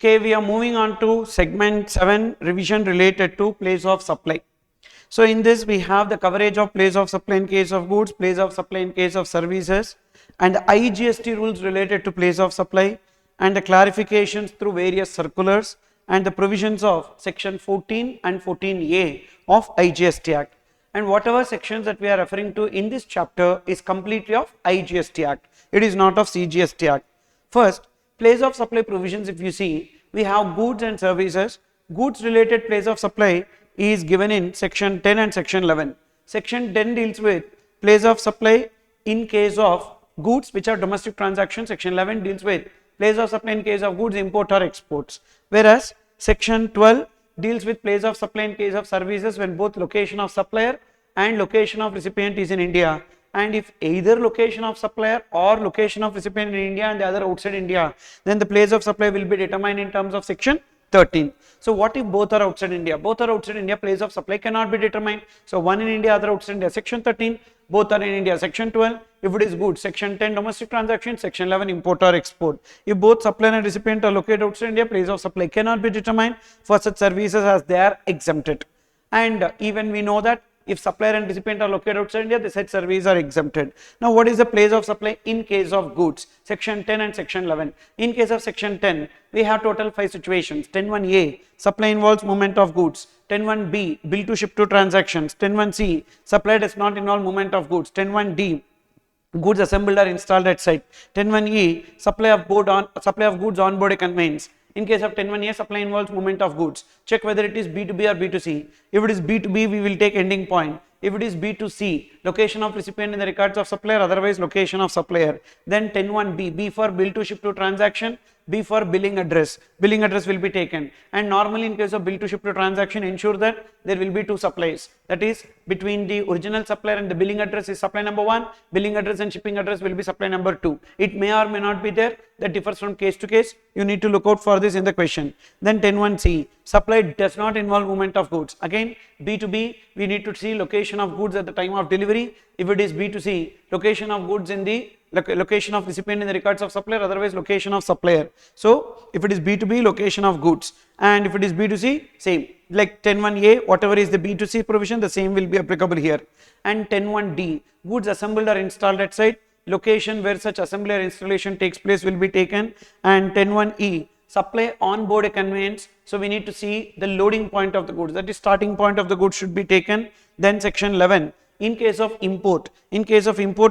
Okay, we are moving on to segment 7, revision related to place of supply. So in this we have the coverage of place of supply in case of goods, place of supply in case of services, and the IGST rules related to place of supply, and the clarifications through various circulars, and the provisions of section 14 and 14A of IGST Act. And whatever sections that we are referring to in this chapter is completely of IGST Act. It is not of CGST Act. First, place of supply provisions, if you see, we have goods and services. Goods related place of supply is given in section 10 and section 11. Section 10 deals with place of supply in case of goods which are domestic transactions. Section 11 deals with place of supply in case of goods import or exports. Whereas section 12 deals with place of supply in case of services when both location of supplier and location of recipient is in India. And if either location of supplier or location of recipient in India and the other outside India, then the place of supply will be determined in terms of section 13. So what if both are outside India? Both are outside India, place of supply cannot be determined. So one in India, other outside India, section 13. Both are in India, section 12. If it is goods, section 10 domestic transaction, section 11 import or export. If both supplier and recipient are located outside India, place of supply cannot be determined for such services as they are exempted. And even we know that if supplier and recipient are located outside India, the said services are exempted. Now, what is the place of supply in case of goods? Section 10 and section 11. In case of section 10, we have total 5 situations. 10(1)(a), supply involves movement of goods. 10(1)(b), bill to ship to transactions. 10(1)(c), supply does not involve movement of goods. 10(1)(d), goods assembled or installed at site. 10(1)(e), supply of goods on board a conveyance. In case of 10(1)(a), supply involves movement of goods. Check whether it is B2B or B2C. If it is B2B, we will take ending point. If it is B2C, location of recipient in the records of supplier, otherwise location of supplier. Then 10(1)(b), B for bill to ship to transaction, B for billing address. Billing address will be taken. And normally in case of bill to ship to transaction, ensure that there will be 2 supplies. That is, between the original supplier and the billing address is supply number 1, billing address and shipping address will be supply number 2. It may or may not be there. That differs from case to case. You need to look out for this in the question. Then 10(1)(c), supply does not involve movement of goods. Again, B2B, we need to see location of goods at the time of delivery. If it is B2C, location of goods in the location of recipient in the records of supplier, otherwise location of supplier. So if it is B2B, location of goods, and if it is B2C, same. Like 10(1)(a), whatever is the B2C provision, the same will be applicable here. And 10(1)(d), goods assembled or installed at site, location where such assembly or installation takes place will be taken. And 10(1)(e), supply on board a conveyance. So we need to see the loading point of the goods, that is starting point of the goods should be taken. Then section 11. In case of import,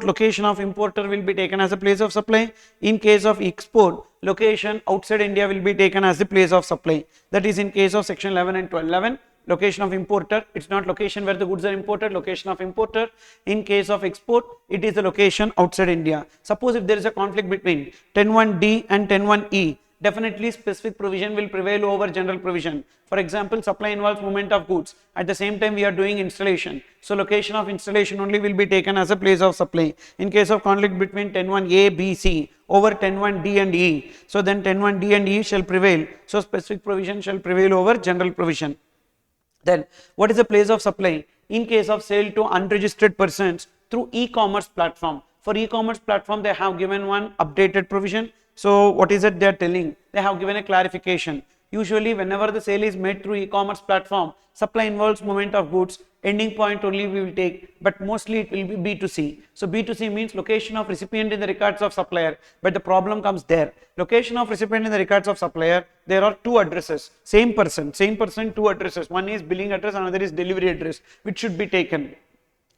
location of importer will be taken as a place of supply. In case of export, location outside India will be taken as the place of supply. That is in case of section 11 and 12. 11, location of importer, it's not location where the goods are imported, location of importer. In case of export, it is the location outside India. Suppose if there is a conflict between 10(1)(d) and 10(1)(e), definitely specific provision will prevail over general provision. For example, supply involves movement of goods. At the same time, we are doing installation. So location of installation only will be taken as a place of supply. In case of conflict between 10(1)(a), B, C over 10(1)(d) and E, so then 10(1)(d) and E shall prevail. So specific provision shall prevail over general provision. Then what is the place of supply? In case of sale to unregistered persons through e-commerce platform. For e-commerce platform, they have given one updated provision. So what is it they are telling? They have given a clarification. Usually whenever the sale is made through e-commerce platform, supply involves movement of goods. Ending point only we will take, but mostly it will be B2C. So B2C means location of recipient in the records of supplier, but the problem comes there. Location of recipient in the records of supplier, there are 2 addresses. Same person, 2 addresses. One is billing address, another is delivery address, which should be taken.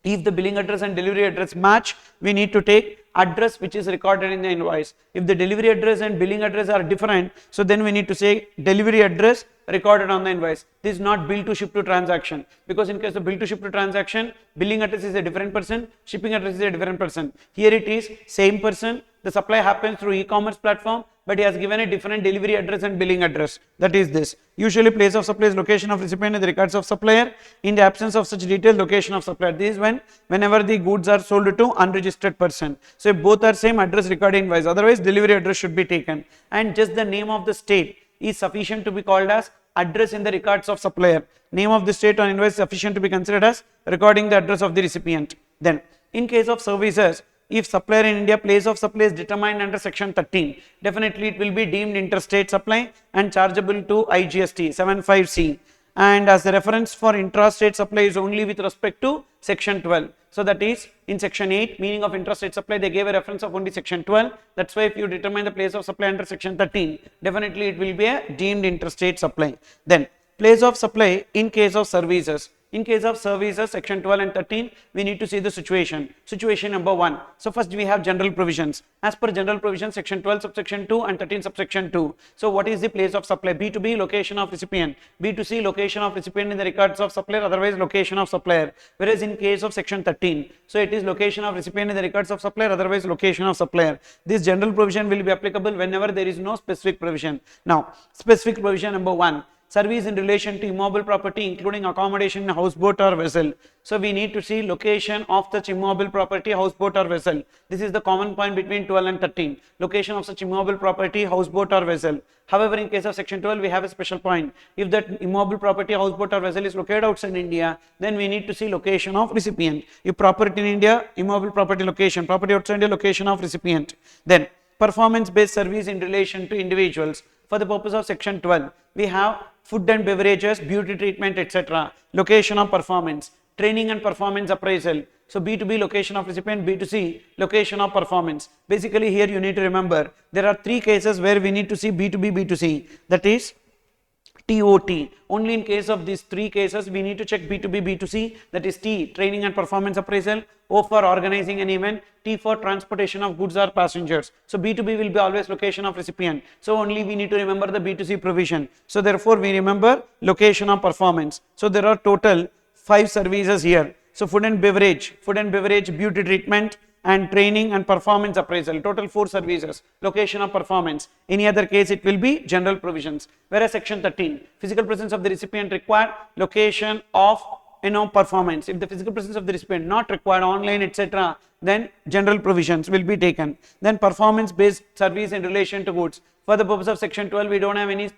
If the billing address and delivery address match, we need to take address which is recorded in the invoice. If the delivery address and billing address are different, so then we need to say delivery address recorded on the invoice. This is not bill to ship to transaction, because in case of bill to ship to transaction, billing address is a different person, shipping address is a different person. Here it is same person. The supply happens through e-commerce platform, but he has given a different delivery address and billing address. That is this. Usually place of supply is location of recipient in the records of supplier. In the absence of such detail, location of supplier. This is whenever the goods are sold to unregistered person. So if both are same, address recorded invoice. Otherwise delivery address should be taken. And just the name of the state is sufficient to be called as address in the records of supplier. Name of the state on invoice is sufficient to be considered as recording the address of the recipient. Then in case of services, if supplier in India place of supply is determined under section 13, definitely it will be deemed interstate supply and chargeable to IGST 75C. And as the reference for intrastate supply is only with respect to section 12. So that is in section 8, meaning of intrastate supply, they gave a reference of only section 12. That's why if you determine the place of supply under section 13, definitely it will be a deemed interstate supply. Then place of supply in case of services. In case of services, section 12 and 13, we need to see the situation. Situation number 1. So first we have general provisions. As per general provisions, section 12 subsection 2 and 13 subsection 2. So what is the place of supply? B2B, location of recipient. B2C, location of recipient in the records of supplier, otherwise location of supplier. Whereas in case of section 13, so it is location of recipient in the records of supplier, otherwise location of supplier. This general provision will be applicable whenever there is no specific provision. Now, specific provision number 1. Service in relation to immobile property, including accommodation in houseboat or vessel. So we need to see location of such immobile property, houseboat or vessel. This is the common point between 12 and 13. Location of such immobile property, houseboat or vessel. However, in case of section 12, we have a special point. If that immobile property, houseboat or vessel is located outside India, then we need to see location of recipient. If property in India, immobile property location, property outside India, location of recipient. Then performance based service in relation to individuals. For the purpose of section 12, we have food and beverages, beauty treatment, etc. Location of performance, training and performance appraisal. So B2B, location of recipient, B2C, location of performance. Basically here you need to remember there are 3 cases where we need to see B2B, B2C, that is TOT. Only in case of these 3 cases we need to check B2B, B2C, that is T, training and performance appraisal, O for organizing an event, T for transportation of goods or passengers. So B2B will be always location of recipient. So only we need to remember the B2C provision. So therefore we remember location of performance. So there are total 5 services here. So food and beverage, beauty treatment, and training and performance appraisal. Total 4 services. Location of performance. Any other case it will be general provisions. Whereas section 13, physical presence of the recipient required, location of performance. If the physical presence of the recipient not required, online, etc., then general provisions will be taken. Then performance based service in relation to goods. For the purpose of section 12, we don't have any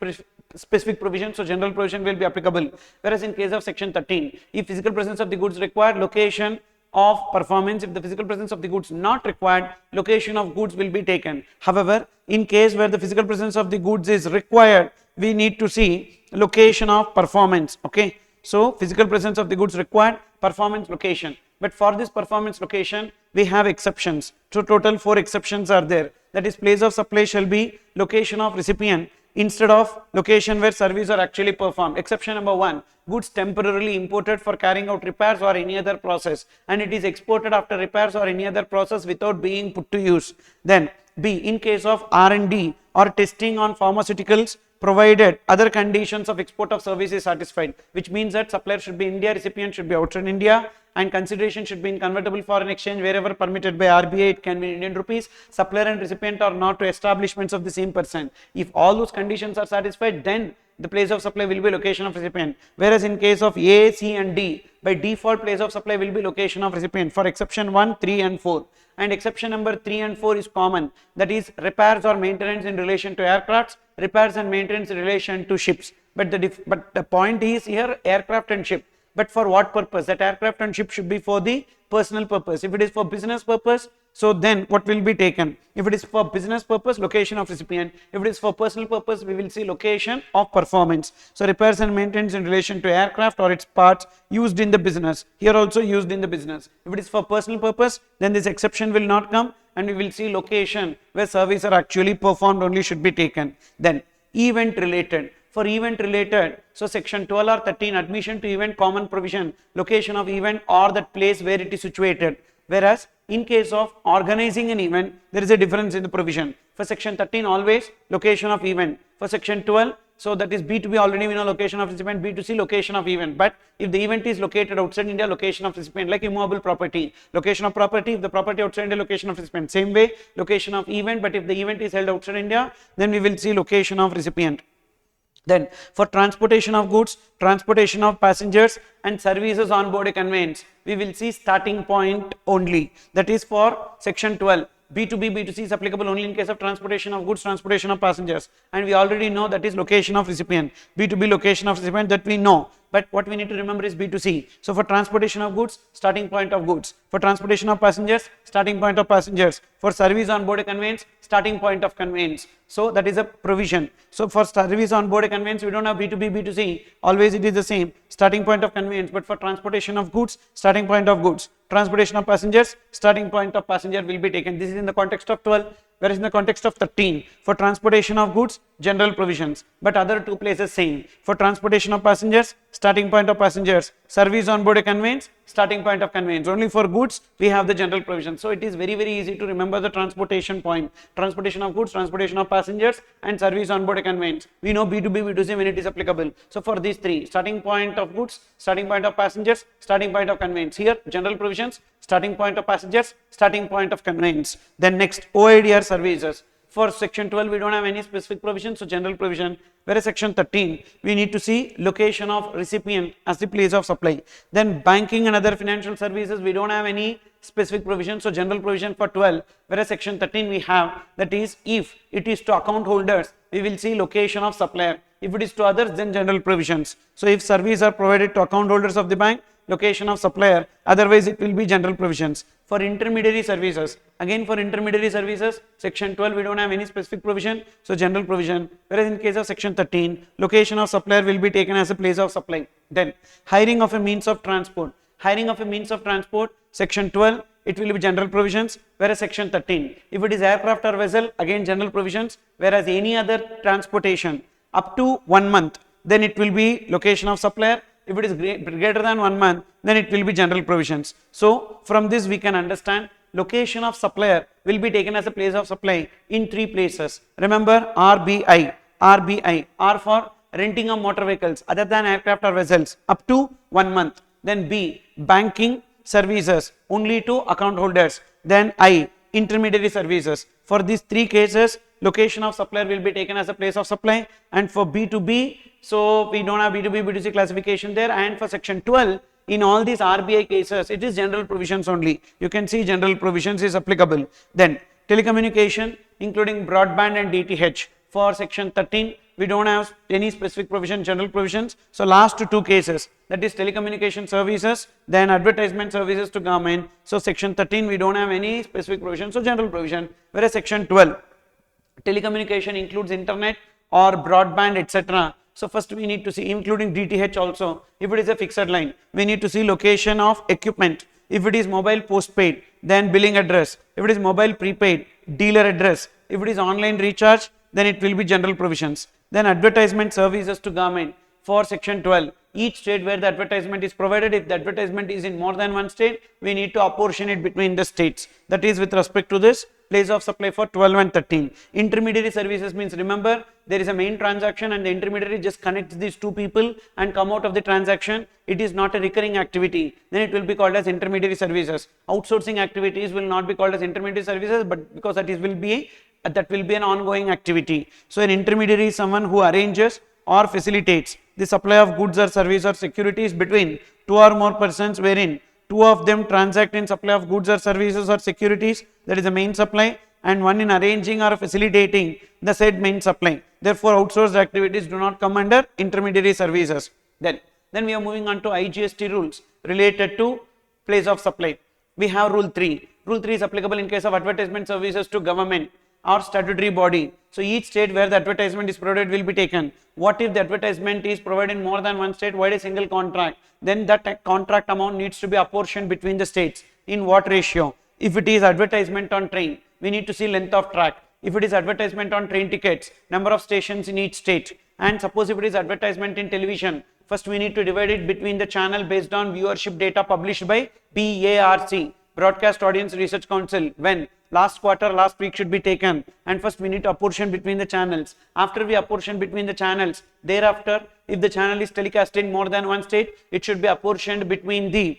specific provision, so general provision will be applicable. Whereas in case of section 13, if physical presence of the goods required, location of performance. If the physical presence of the goods not required, location of goods will be taken. However, in case where the physical presence of the goods is required, we need to see location of performance. Okay, so physical presence of the goods required, performance location. But for this performance location, we have exceptions. So total 4 exceptions are there. That is, place of supply shall be location of recipient instead of location where service are actually performed. Exception number 1, goods temporarily imported for carrying out repairs or any other process, and it is exported after repairs or any other process without being put to use. Then B, in case of R&D or testing on pharmaceuticals, provided other conditions of export of service is satisfied, which means that supplier should be India, recipient should be outside India, and consideration should be in convertible foreign exchange wherever permitted by RBI, it can be in Indian rupees. Supplier and recipient are not to establishments of the same person. If all those conditions are satisfied, then the place of supply will be location of recipient. Whereas in case of A, C and D, by default place of supply will be location of recipient for exception 1, 3 and 4. And exception number 3 and 4 is common, that is repairs or maintenance in relation to aircrafts, repairs and maintenance in relation to ships. But the point is here aircraft and ship. But for what purpose? That aircraft and ship should be for the personal purpose. If it is for business purpose, so then what will be taken? If it is for business purpose, location of recipient. If it is for personal purpose, we will see location of performance. So repairs and maintenance in relation to aircraft or its parts used in the business. Here also used in the business. If it is for personal purpose, then this exception will not come, and we will see location where services are actually performed only should be taken. Then event related. For event related, so section 12 or 13, admission to event common provision, location of event or that place where it is situated. Whereas in case of organizing an event, there is a difference in the provision. For section 13, always location of event. For section 12, so that is B2B, already we know location of recipient, B2C location of event. But if the event is located outside India, location of recipient, like immobile property, location of property, if the property outside India, location of recipient. Same way, location of event, but if the event is held outside India, then we will see location of recipient. Then for transportation of goods, transportation of passengers and services on board a conveyance, we will see starting point only. That is for section 12. B2B, B2C is applicable only in case of transportation of goods, transportation of passengers, and we already know that is location of recipient. B2B, location of recipient, that we know, but what we need to remember is B2C. So for transportation of goods, starting point of goods. For transportation of passengers, starting point of passengers. For service on board a conveyance, starting point of conveyance. So that is a provision. So for service on board a conveyance, we don't have B2B, B2C, always it is the same, starting point of conveyance. But for transportation of goods, starting point of goods. Transportation of passengers, starting point of passenger will be taken. This is in the context of 12, whereas in the context of 13, for transportation of goods, general provisions, but other two places same. For transportation of passengers, starting point of passengers. Service on board a conveyance, starting point of conveyance. Only for goods, we have the general provision. So it is very, very easy to remember the transportation point. Transportation of goods, transportation of passengers, and service on board a conveyance. We know B2B, B2C when it is applicable. So for these three, starting point of goods, starting point of passengers, starting point of conveyance. Here, general provisions, starting point of passengers, starting point of conveyance. Then next, OIDR services. For section 12, we don't have any specific provision, so general provision. Whereas section 13, we need to see location of recipient as the place of supply. Then banking and other financial services, we don't have any specific provision, so general provision for 12. Whereas section 13 we have, that is if it is to account holders, we will see location of supplier. If it is to others, then general provisions. So if services are provided to account holders of the bank, location of supplier, otherwise it will be general provisions. For intermediary services, again for intermediary services, section 12 we don't have any specific provision, so general provision. Whereas in case of section 13, location of supplier will be taken as a place of supply. Then hiring of a means of transport. Hiring of a means of transport, section 12, it will be general provisions, whereas section 13, if it is aircraft or vessel, again general provisions, whereas any other transportation up to 1 month, then it will be location of supplier. If it is greater than 1 month, then it will be general provisions. So from this we can understand location of supplier will be taken as a place of supply in 3 places. Remember RBI, R for renting of motor vehicles other than aircraft or vessels up to 1 month. Then B, banking services only to account holders. Then I, intermediary services. For these 3 cases, location of supplier will be taken as a place of supply. And for B2B, so we don't have B2B, B2C classification there. And for section 12, in all these RBI cases, it is general provisions only. You can see general provisions is applicable. Then telecommunication, including broadband and DTH. For section 13, we don't have any specific provision, general provisions. So last 2 cases, that is telecommunication services, then advertisement services to government. So section 13, we don't have any specific provision, so general provision. Whereas section 12, telecommunication includes internet or broadband, etc. So first we need to see, including DTH also, if it is a fixed line, we need to see location of equipment. If it is mobile postpaid, then billing address. If it is mobile prepaid, dealer address. If it is online recharge, then it will be general provisions. Then advertisement services to government. For section 12, each state where the advertisement is provided, if the advertisement is in more than 1 state, we need to apportion it between the states. That is with respect to this place of supply for 12 and 13. Intermediary services means, remember, there is a main transaction and the intermediary just connects these 2 people and come out of the transaction. It is not a recurring activity, then it will be called as intermediary services. Outsourcing activities will not be called as intermediary services, but because that will be an ongoing activity. So an intermediary is someone who arranges or facilitates the supply of goods or service or securities between 2 or more persons, wherein 2 of them transact in supply of goods or services or securities, that is the main supply, and 1 in arranging or facilitating the said main supply. Therefore outsourced activities do not come under intermediary services. Then we are moving on to IGST rules related to place of supply. We have rule 3. Rule 3 is applicable in case of advertisement services to government or statutory body. So each state where the advertisement is provided will be taken. What if the advertisement is provided in more than 1 state, wide a single contract? Then that contract amount needs to be apportioned between the states. In what ratio? If it is advertisement on train, we need to see length of track. If it is advertisement on train tickets, number of stations in each state. And suppose if it is advertisement in television, first we need to divide it between the channel based on viewership data published by BARC, Broadcast Audience Research Council, when last quarter, last week should be taken, and first we need to apportion between the channels. After we apportion between the channels, thereafter if the channel is telecast in more than 1 state, it should be apportioned between the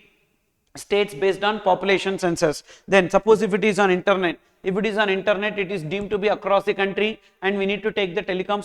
states based on population census. Then suppose if it is on internet, it is deemed to be across the country, and we need to take the telecom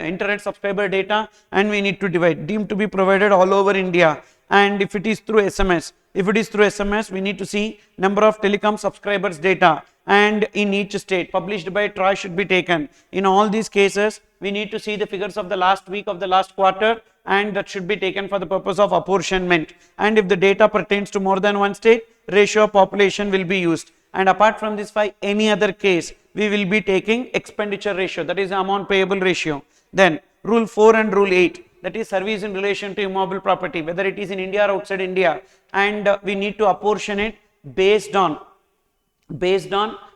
internet subscriber data and we need to divide, deemed to be provided all over India. And if it is through SMS, we need to see number of telecom subscribers data. and in each state published by TRA should be taken. In all these cases, we need to see the figures of the last week of the last quarter, and that should be taken for the purpose of apportionment. And if the data pertains to more than one state, ratio of population will be used. And apart from this, for any other case, we will be taking expenditure ratio, that is amount payable ratio. Then rule 4 and rule 8, that is service in relation to immobile property, whether it is in India or outside India, and we need to apportion it based on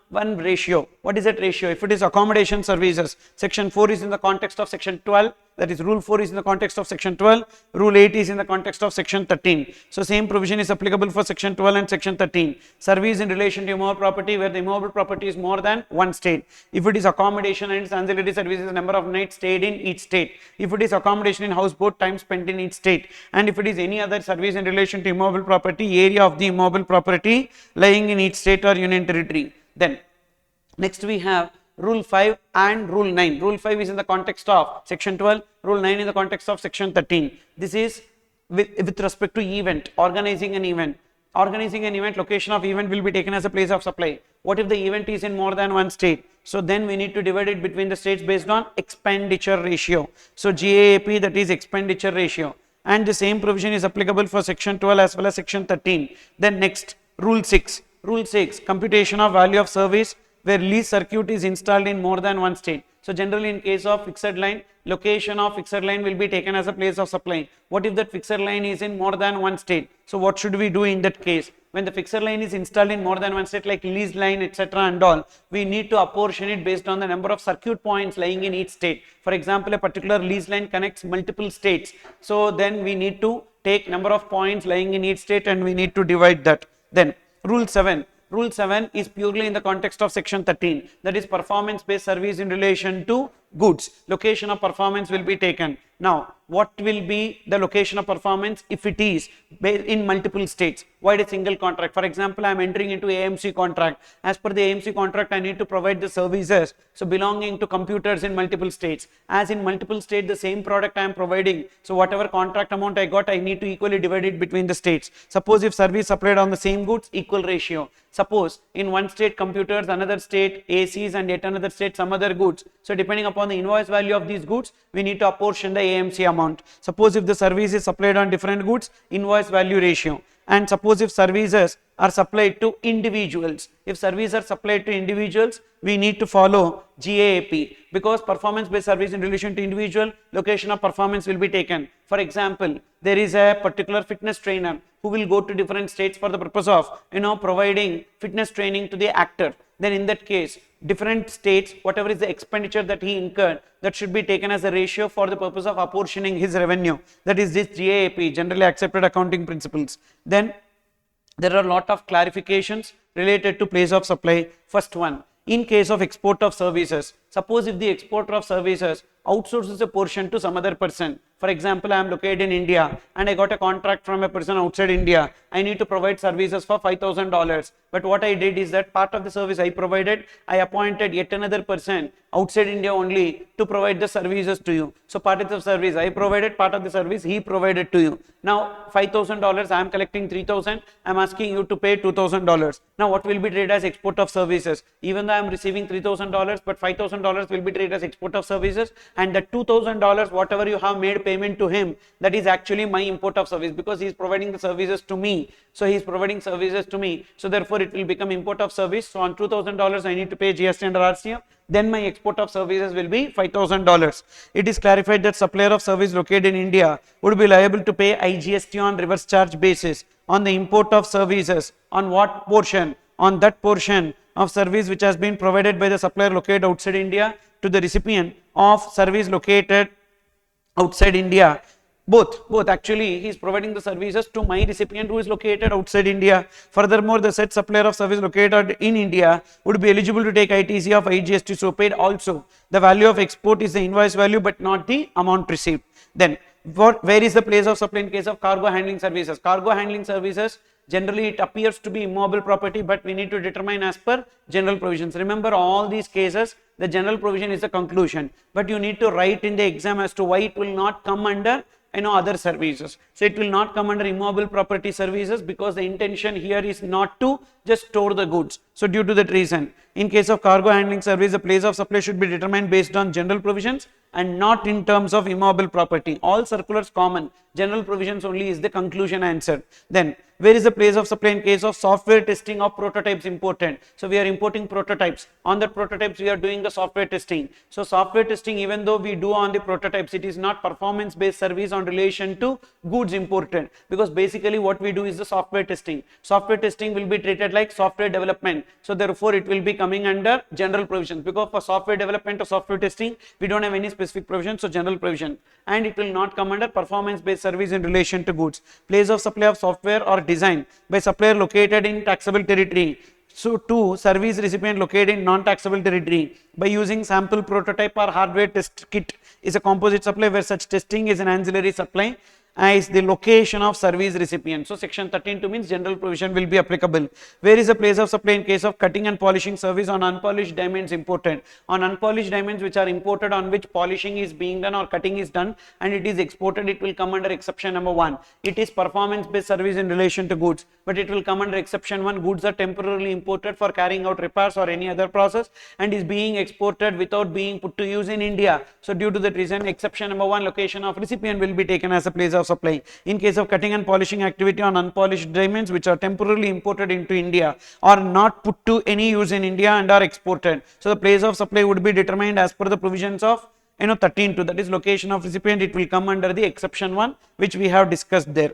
one ratio. What is that ratio? If it is accommodation services, section 4 is in the context of section 12, that is rule 4 is in the context of section 12, rule 8 is in the context of section 13. So same provision is applicable for section 12 and section 13. Service in relation to immobile property, where the immobile property is more than one state. If it is accommodation and its ancillary services, number of nights stayed in each state. If it is accommodation in houseboat, time spent in each state. And if it is any other service in relation to immobile property, area of the immobile property lying in each state or union territory. Then next we have rule 5 and rule 9. Rule 5 is in the context of section 12, rule 9 in the context of section 13. This is with respect to event, organizing an event. Organizing an event, location of event will be taken as a place of supply. What if the event is in more than one state? So then we need to divide it between the states based on expenditure ratio. So GAAP, that is expenditure ratio. And the same provision is applicable for section 12 as well as section 13. Then next, rule 6. Rule 6, computation of value of service where lease circuit is installed in more than one state. So generally in case of fixed line, location of fixed line will be taken as a place of supply. What if that fixed line is in more than one state? So what should we do in that case? When the fixed line is installed in more than one state, like lease line, etc. and all, we need to apportion it based on the number of circuit points lying in each state. For example, a particular lease line connects multiple states. So then we need to take number of points lying in each state and we need to divide that. Then rule 7. Rule 7 is purely in the context of section 13, that is performance based service in relation to goods. Location of performance will be taken. Now, what will be the location of performance if it is in multiple states? Why a single contract? For example, I am entering into AMC contract. As per the AMC contract, I need to provide the services so belonging to computers in multiple states. As in multiple states, the same product I am providing. So whatever contract amount I got, I need to equally divide it between the states. Suppose if service supplied on the same goods, equal ratio. Suppose in one state computers, another state ACs, and yet another state some other goods. So depending upon the invoice value of these goods, we need to apportion the AMC amount. Suppose if the service is supplied on different goods, invoice value ratio. And suppose if services are supplied to individuals. If services are supplied to individuals, we need to follow GAAP, because performance based service in relation to individual, location of performance will be taken. For example, there is a particular fitness trainer who will go to different states for the purpose of providing fitness training to the actor. Then in that case, different states, whatever is the expenditure that he incurred, that should be taken as a ratio for the purpose of apportioning his revenue. That is this GAAP, generally accepted accounting principles. Then there are a lot of clarifications related to place of supply. First one, in case of export of services, suppose if the exporter of services outsources a portion to some other person. For example, I am located in India and I got a contract from a person outside India. I need to provide services for $5,000. But what I did is that part of the service I provided, I appointed yet another person outside India only to provide the services to you. So part of the service I provided, part of the service he provided to you. Now $5,000, I am collecting $3,000. I am asking you to pay $2,000. Now what will be treated as export of services? Even though I am receiving $3,000, but $5,000 will be treated as export of services, and the $2,000 whatever you have made payment to him, that is actually my import of service, because he is providing the services to me. So he is providing services to me, so therefore it will become import of service. So on $2,000 I need to pay GST under RCM, then my export of services will be $5,000. It is clarified that supplier of service located in India would be liable to pay IGST on reverse charge basis on the import of services. On what portion? On that portion of service which has been provided by the supplier located outside India to the recipient of service located outside India. Both actually, he is providing the services to my recipient who is located outside India. Furthermore, the said supplier of service located in India would be eligible to take ITC of IGST so paid also. The value of export is the invoice value but not the amount received. Then where is the place of supply in case of cargo handling services? Cargo handling services, generally it appears to be immobile property, but we need to determine as per general provisions. Remember, all these cases, the general provision is a conclusion, but you need to write in the exam as to why it will not come under other services. So it will not come under immobile property services, because the intention here is not to just store the goods. So due to that reason, in case of cargo handling service, the place of supply should be determined based on general provisions and not in terms of immobile property. All circulars common, general provisions only is the conclusion answer. Then where is the place of supply in case of software testing of prototypes important? So we are importing prototypes. On the prototypes we are doing the software testing. So software testing, even though we do on the prototypes, it is not performance based service on relation to goods imported, because basically what we do is the software testing. Software testing will be treated like software development. So therefore it will be coming under general provisions, because for software development or software testing we don't have any specific provision, so general provision, and it will not come under performance based service in relation to goods. Place of supply of software or design by supplier located in taxable territory. So 2, service recipient located in non-taxable territory by using sample prototype or hardware test kit is a composite supply where such testing is an ancillary supply is the location of service recipient. So section 13(2) means general provision will be applicable. Where is the place of supply in case of cutting and polishing service on unpolished diamonds imported? On unpolished diamonds which are imported, on which polishing is being done or cutting is done and it is exported, it will come under exception number 1. It is performance based service in relation to goods, but it will come under exception 1. Goods are temporarily imported for carrying out repairs or any other process and is being exported without being put to use in India. So due to that reason, exception number 1, location of recipient will be taken as a place of supply. In case of cutting and polishing activity on unpolished diamonds which are temporarily imported into India or not put to any use in India and are exported, so the place of supply would be determined as per the provisions of 13(2), that is location of recipient. It will come under the exception 1 which we have discussed there.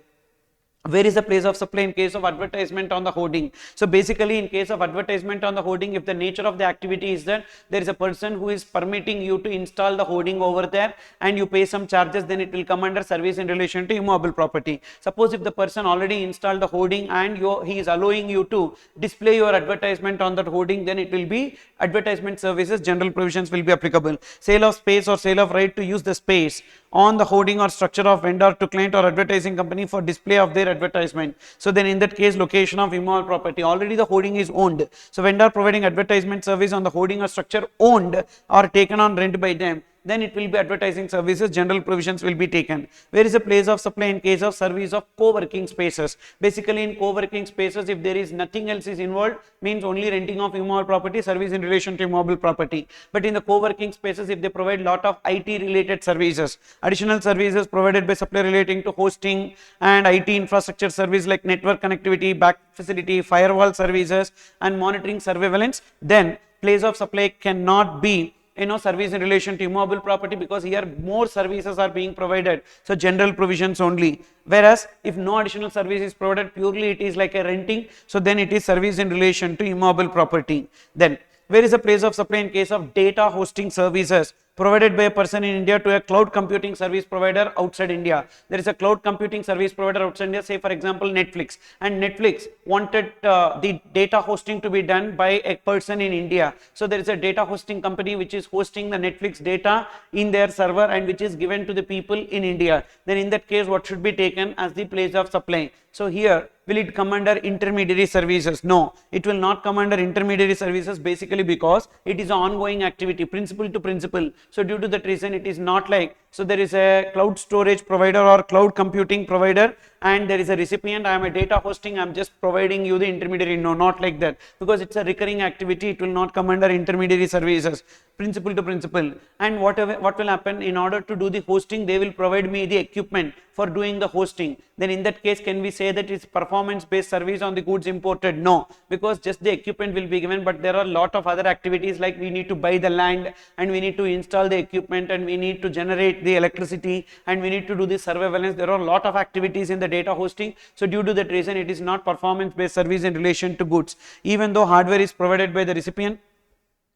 Where is the place of supply in case of advertisement on the hoarding? So basically in case of advertisement on the hoarding, if the nature of the activity is that there is a person who is permitting you to install the hoarding over there and you pay some charges, then it will come under service in relation to immobile property. Suppose if the person already installed the hoarding and he is allowing you to display your advertisement on that hoarding, then it will be advertisement services, general provisions will be applicable. Sale of space or sale of right to use the space on the hoarding or structure of vendor to client or advertising company for display of their advertisement. So then in that case, location of immobile property, already the hoarding is owned. So vendor providing advertisement service on the hoarding or structure owned or taken on rent by them, then it will be advertising services, general provisions will be taken. Where is the place of supply in case of service of co-working spaces? Basically in co-working spaces, if there is nothing else is involved, means only renting of immobile property, service in relation to immobile property. But in the co-working spaces, if they provide lot of IT related services, additional services provided by supplier relating to hosting and IT infrastructure service like network connectivity, back facility, firewall services and monitoring surveillance, then place of supply cannot be service in relation to immobile property, because here more services are being provided, so general provisions only. Whereas if no additional service is provided, purely it is like a renting, so then it is service in relation to immobile property. Then where is the place of supply in case of data hosting services provided by a person in India to a cloud computing service provider outside India? There is a cloud computing service provider outside India, say for example Netflix, and Netflix wanted the data hosting to be done by a person in India. So there is a data hosting company which is hosting the Netflix data in their server and which is given to the people in India. Then in that case, what should be taken as the place of supply? So here, will it come under intermediary services? No, it will not come under intermediary services, basically because it is an ongoing activity, principal to principal. So due to that reason, it is not like, so there is a cloud storage provider or cloud computing provider and there is a recipient, I am a data hosting, I am just providing you the intermediary. No, not like that, because it's a recurring activity, it will not come under intermediary services, principal to principal. And what will happen, in order to do the hosting, they will provide me the equipment for doing the hosting. Then in that case, can we say that it's performance based service on the goods imported? No, because just the equipment will be given, but there are a lot of other activities like we need to buy the land and we need to install the equipment and we need to generate the electricity and we need to do the surveillance. There are a lot of activities in the data hosting. So due to that reason, it is not performance based service in relation to goods. Even though hardware is provided by the recipient,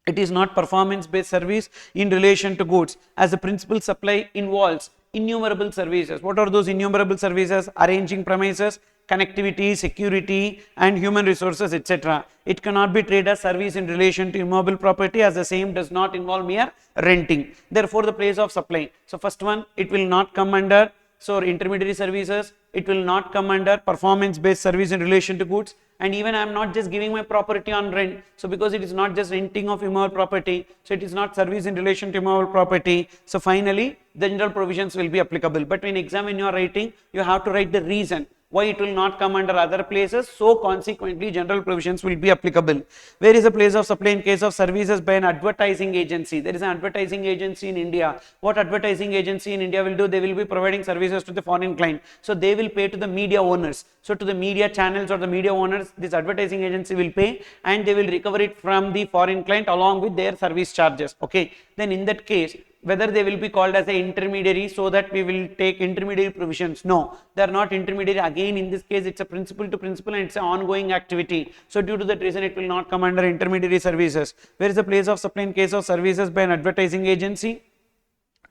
it is not performance based service in relation to goods, as the principal supply involves innumerable services. What are those innumerable services? Arranging premises, connectivity, security and human resources, etc. It cannot be treated as service in relation to immobile property, as the same does not involve mere renting. Therefore the place of supply, so first one, it will not come under intermediary services, it will not come under performance based service in relation to goods, and even I am not just giving my property on rent. So because it is not just renting of immovable property, so it is not service in relation to immovable property. So finally the general provisions will be applicable. But when exam, when you are writing, you have to write the reason why it will not come under other places. So consequently general provisions will be applicable. Where is the place of supply in case of services by an advertising agency? There is an advertising agency in India. What advertising agency in India will do? They will be providing services to the foreign client. So they will pay to the media owners. So to the media channels or the media owners, this advertising agency will pay, and they will recover it from the foreign client along with their service charges. Okay, then in that case, whether they will be called as an intermediary, so that we will take intermediary provisions? No, they are not intermediary. Again, in this case, it's a principal to principal and it's an ongoing activity. So due to that reason, it will not come under intermediary services. Where is the place of supply in case of services by an advertising agency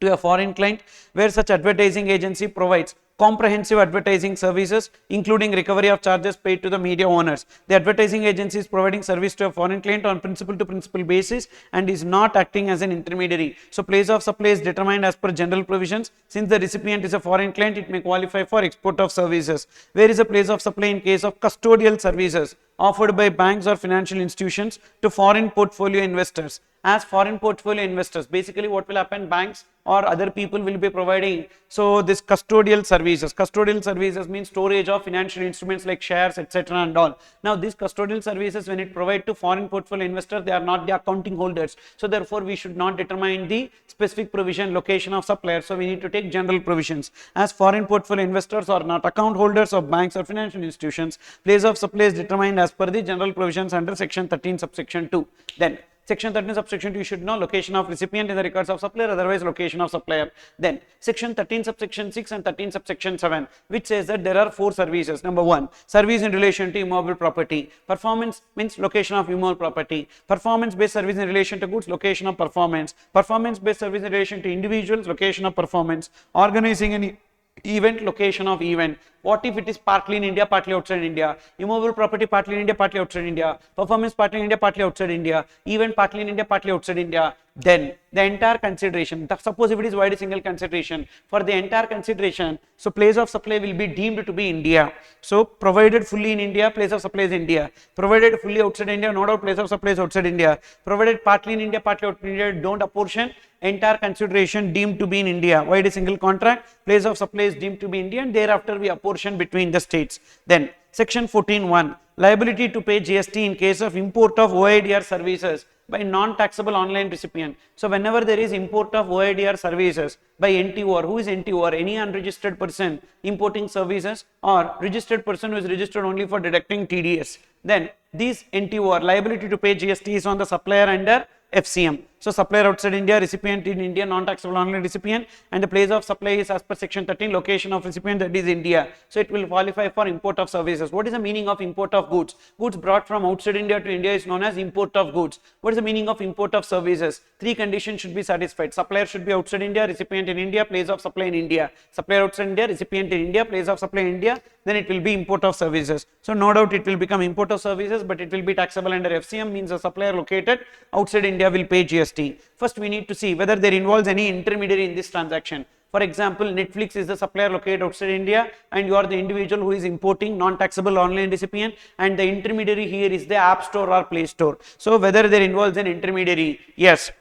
to a foreign client? Where such advertising agency provides comprehensive advertising services including recovery of charges paid to the media owners. The advertising agency is providing service to a foreign client on principal to principal basis and is not acting as an intermediary. So place of supply is determined as per general provisions. Since the recipient is a foreign client, it may qualify for export of services. Where is the place of supply in case of custodial services offered by banks or financial institutions to foreign portfolio investors? As foreign portfolio investors, basically what will happen, banks or other people will be providing, so this custodial services means storage of financial instruments like shares, etc. and all. Now these custodial services, when it provide to foreign portfolio investors, they are not the accounting holders, so therefore we should not determine the specific provision location of supplier. So we need to take general provisions. As foreign portfolio investors are not account holders of banks or financial institutions, place of supply is determined as per the general provisions under section 13 subsection 2. Then section 13 subsection 2, you should know location of recipient in the records of supplier, otherwise location of supplier. Then section 13 subsection 6 and 13 subsection 7, which says that there are 4 services. Number 1, service in relation to immovable property. Performance means location of immovable property. Performance based service in relation to goods, location of performance. Performance based service in relation to individuals, location of performance. Organizing any event, location of event. What if it is partly in India, partly outside India? Immovable property partly in India, partly outside India. Performance partly in India, partly outside India. Event partly in India, partly outside India. Then the entire consideration. Suppose if it is wide single consideration, for the entire consideration, so place of supply will be deemed to be India. So provided fully in India, place of supply is India. Provided fully outside India, no doubt place of supply is outside India. Provided partly in India, partly outside India, don't apportion. Entire consideration deemed to be in India. Wide single contract, place of supply is deemed to be India, and thereafter we apportion between the states. Then section 14(1), liability to pay GST in case of import of OIDR services by non-taxable online recipient. So whenever there is import of OIDR services by NTOR, who is NTOR? Any unregistered person importing services or registered person who is registered only for deducting TDS. Then these NTOR, liability to pay GST is on the supplier under FCM. So supplier outside India, recipient in India, non-taxable online recipient, and the place of supply is as per section 13, location of recipient, that is India. So it will qualify for import of services. What is the meaning of import of goods? Goods brought from outside India to India is known as import of goods. What is the meaning of import of services? 3 conditions should be satisfied. Supplier should be outside India, recipient in India, place of supply in India. Supplier outside India, recipient in India, place of supply in India, then it will be import of services. So no doubt it will become import of services, but it will be taxable under FCM, means a supplier located outside India will pay GST. First we need to see whether there involves any intermediary in this transaction. For example, Netflix is the supplier located outside India and you are the individual who is importing non-taxable online recipient, and the intermediary here is the App Store or Play Store. So whether there involves an intermediary? Yes.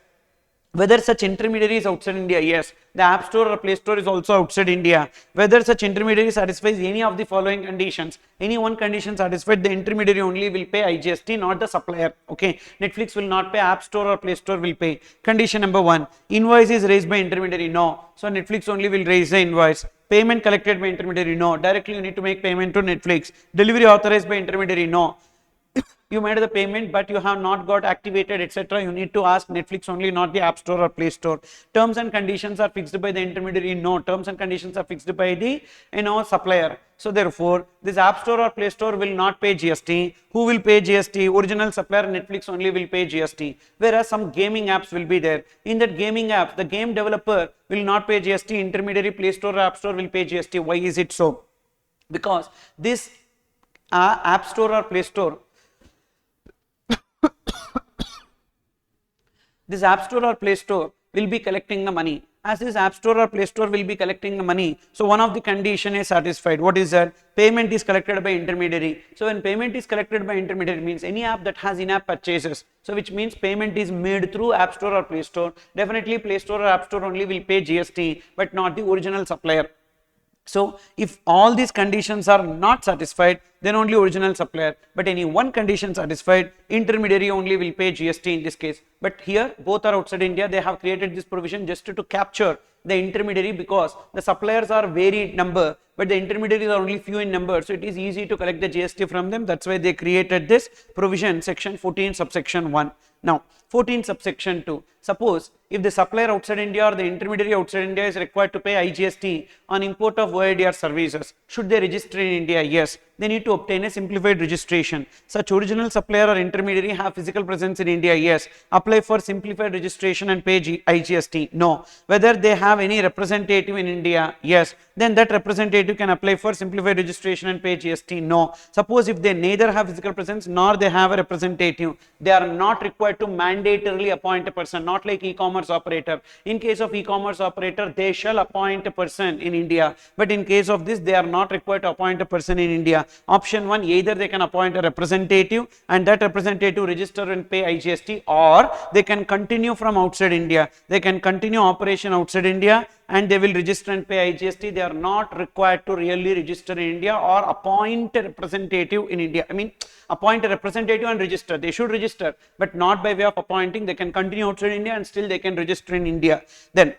Whether such intermediary is outside India? Yes. The App Store or Play Store is also outside India. Whether such intermediary satisfies any of the following conditions. Any one condition satisfied, the intermediary only will pay IGST, not the supplier. Okay. Netflix will not pay, App Store or Play Store will pay. Condition number 1. Invoice is raised by intermediary? No. So Netflix only will raise the invoice. Payment collected by intermediary? No. Directly you need to make payment to Netflix. Delivery authorized by intermediary? No. You made the payment but you have not got activated, etc. You need to ask Netflix only, not the App Store or Play Store. Terms and conditions are fixed by the intermediary? No. Terms and conditions are fixed by the supplier. So therefore this App Store or Play Store will not pay GST. Who will pay GST? Original supplier Netflix only will pay GST. Whereas some gaming apps will be there. In that gaming app, the game developer will not pay GST. Intermediary Play Store or App Store will pay GST. Why is it so? Because this App Store or Play Store, this App Store or Play Store will be collecting the money. As this App Store or Play Store will be collecting the money, so one of the condition is satisfied. What is that? Payment is collected by intermediary. So when payment is collected by intermediary means any app that has in-app purchases, so which means payment is made through App Store or Play Store. Definitely Play Store or App Store only will pay GST, but not the original supplier. So if all these conditions are not satisfied, then only original supplier, but any one condition satisfied, intermediary only will pay GST in this case. But here both are outside India. They have created this provision just to capture the intermediary, because the suppliers are varied number, but the intermediaries are only few in number, so it is easy to collect the GST from them. That's why they created this provision, section 14 subsection 1. Now 14 subsection 2, suppose if the supplier outside India or the intermediary outside India is required to pay IGST on import of OIDAR services, should they register in India? Yes, they need to obtain a simplified registration. Such original supplier or intermediary have physical presence in India? Yes. Apply for simplified registration and pay IGST? No. Whether they have any representative in India? Yes. Then that representative can apply for simplified registration and pay GST? No. Suppose if they neither have physical presence nor they have a representative, they are not required to mandatorily appoint a person, not like e-commerce operator. In case of e-commerce operator, they shall appoint a person in India, but in case of this, they are not required to appoint a person in India. Option 1, either they can appoint a representative and that representative register and pay IGST, or they can continue from outside India. They can continue operation outside India and they will register and pay IGST. They are not required to really register in India or appoint a representative in India. I mean, appoint a representative and register. They should register, but not by way of appointing. They can continue outside India and still they can register in India. Then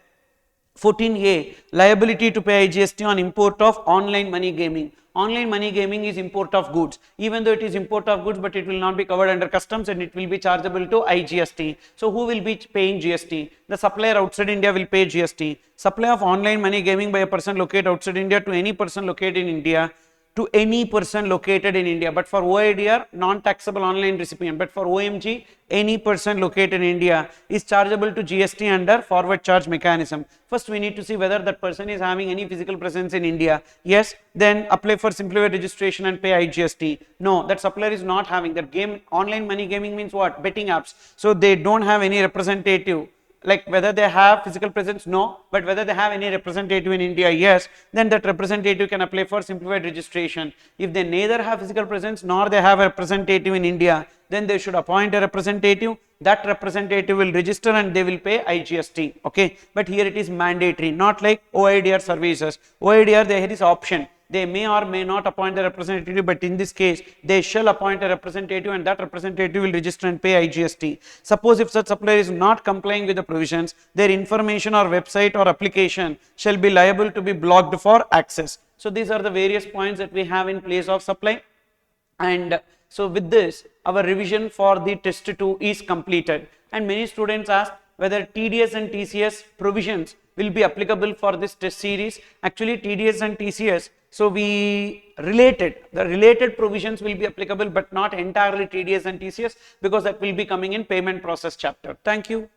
14A, liability to pay IGST on import of online money gaming. Online money gaming is import of goods. Even though it is import of goods, but it will not be covered under customs and it will be chargeable to IGST. So who will be paying GST? The supplier outside India will pay GST. Supply of online money gaming by a person located outside India to any person located in India, to any person located in India. But for OIDR, non-taxable online recipient. But for OMG, any person located in India is chargeable to GST under forward charge mechanism. First, we need to see whether that person is having any physical presence in India. Yes, then apply for simplified registration and pay IGST. No, that supplier is not having that game. Online money gaming means what? Betting apps. So they don't have any representative. Like whether they have physical presence, no, but whether they have any representative in India, yes, then that representative can apply for simplified registration. If they neither have physical presence nor they have a representative in India, then they should appoint a representative. That representative will register and they will pay IGST. Okay, but here it is mandatory, not like OIDR services. OIDR, there is option. They may or may not appoint a representative, but in this case, they shall appoint a representative and that representative will register and pay IGST. Suppose if such supplier is not complying with the provisions, their information or website or application shall be liable to be blocked for access. So these are the various points that we have in place of supply. And so with this, our revision for the test 2 is completed. And many students ask whether TDS and TCS provisions will be applicable for this test series. Actually, TDS and TCS, so the related provisions will be applicable, but not entirely TDS and TCS, because that will be coming in payment process chapter. Thank you.